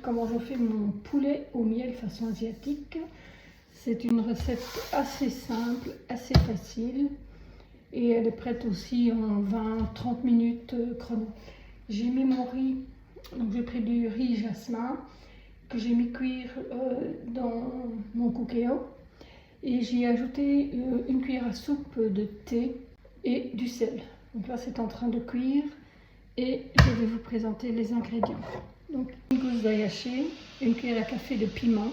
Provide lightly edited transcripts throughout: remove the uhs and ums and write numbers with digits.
comment je fais mon poulet au miel façon asiatique. C'est une recette assez simple, assez facile et elle est prête aussi en 20-30 minutes chrono. J'ai mis mon riz, donc j'ai pris du riz jasmin que j'ai mis cuire dans mon cookéo et j'y ai ajouté une cuillère à soupe de thé et du sel. Donc là c'est en train de cuire et je vais vous présenter les ingrédients. Donc une gousse d'ail haché, une cuillère à café de piment,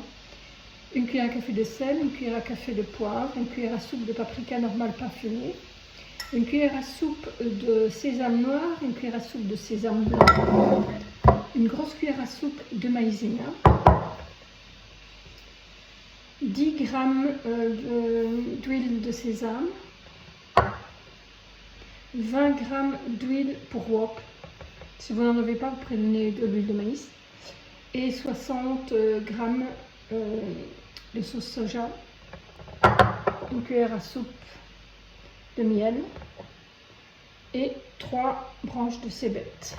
une cuillère à café de sel, une cuillère à café de poivre, une cuillère à soupe de paprika normale parfumée, une cuillère à soupe de sésame noir, une cuillère à soupe de sésame blanc, une grosse cuillère à soupe de maïzena, 10 g d'huile de sésame, 20 g d'huile pour wok. Si vous n'en avez pas, vous prenez de l'huile de maïs. Et 60 g de sauce soja, une cuillère à soupe de miel et 3 branches de cébette.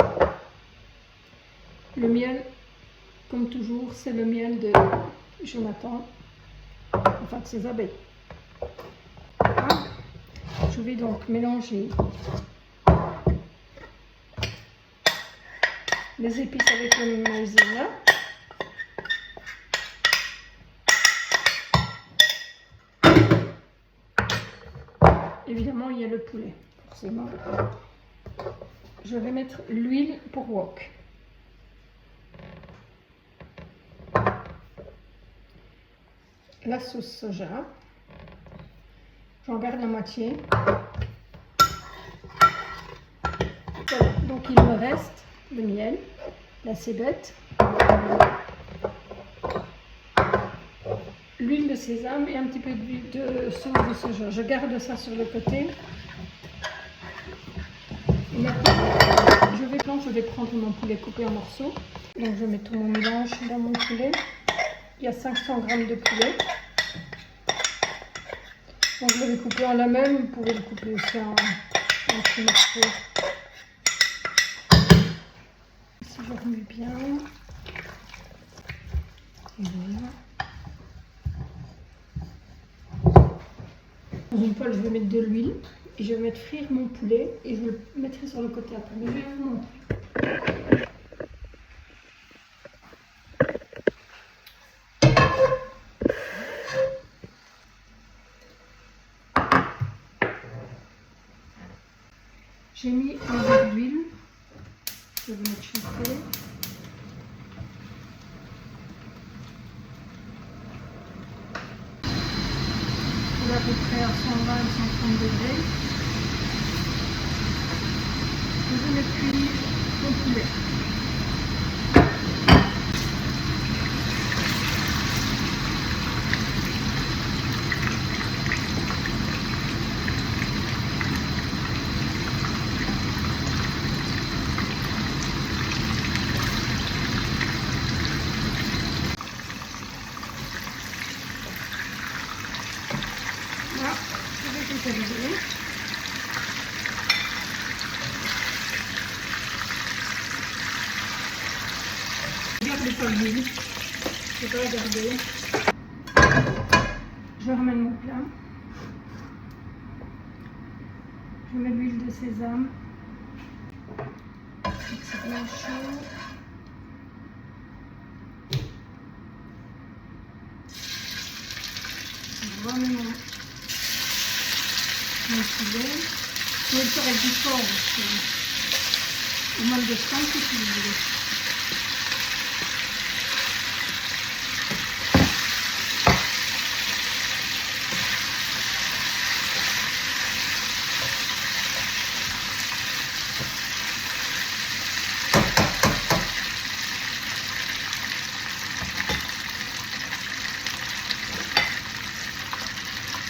Le miel, comme toujours, c'est le miel de Jonathan, enfin de ses abeilles. Voilà. Je vais donc mélanger les épices avec le maïzena. Évidemment, il y a le poulet, forcément. Je vais mettre l'huile pour wok. La sauce soja. J'en garde la moitié. Voilà, donc il me reste le miel, la cébette, l'huile de sésame et un petit peu d'huile de sauce de soja. Je garde ça sur le côté. Et maintenant, je vais prendre mon poulet coupé en morceaux. Donc je mets tout mon mélange dans mon poulet. Il y a 500 g de poulet. Donc je vais couper en lamelles, vous pouvez le couper aussi en petits morceaux. Si je remue bien. Et voilà. Dans une poêle, je vais mettre de l'huile et je vais mettre frire mon poulet et je le mettrai sur le côté après. Mais je vais vous montrer. J'ai mis un verre d'huile. Je vais mettre chauffer. À peu près à 120-130 degrés. Je vais mettre cuire mon poulet. Là, je vais totaliser. Regardez pas l'huile, je vais pas regarder. Je ramène mon plat. Je mets l'huile de sésame. C'est bien chaud. Je remets mon poulet. Vous pouvez le faire avec du porc aussi. Ou même de sang si vous voulez.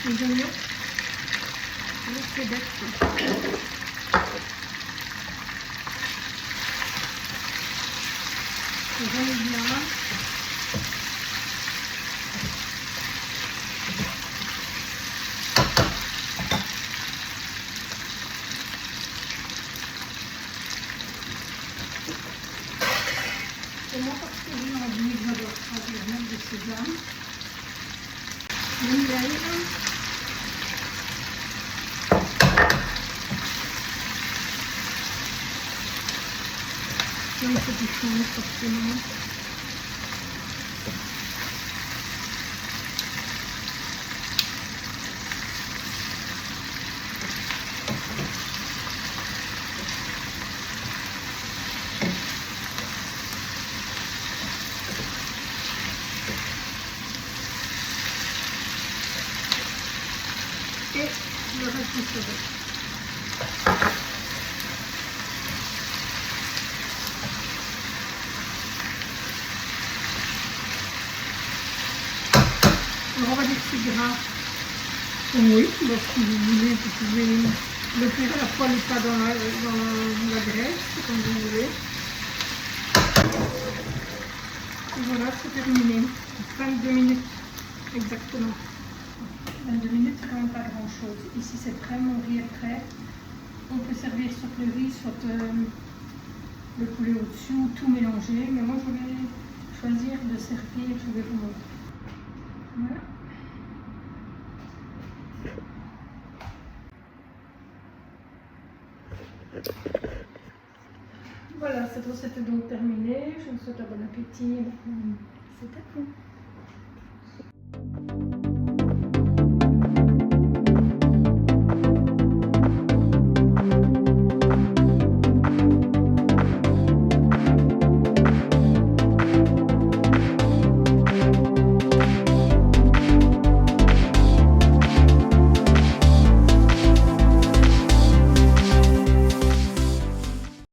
Les oignons, c'est bête. Je remets bien. C'est moi parce que j'ai envie. sésame, le miel, et un petit fond forcément. Et le reste du sauvé. Alors on va dire que c'est gras. Oui, donc si vous voulez, vous pouvez le faire à la poêle ou pas dans la graisse, comme vous voulez. Et voilà, c'est terminé. 22 minutes exactement. 22 minutes, c'est quand même pas grand chose. Ici, c'est prêt, mon riz est prêt. On peut servir soit le riz, soit le poulet au-dessus, ou tout mélanger. Mais moi, je vais choisir de servir, je vais vous montrer. Voilà. Voilà, cette recette est donc terminée. Je vous souhaite un bon appétit. C'est à vous.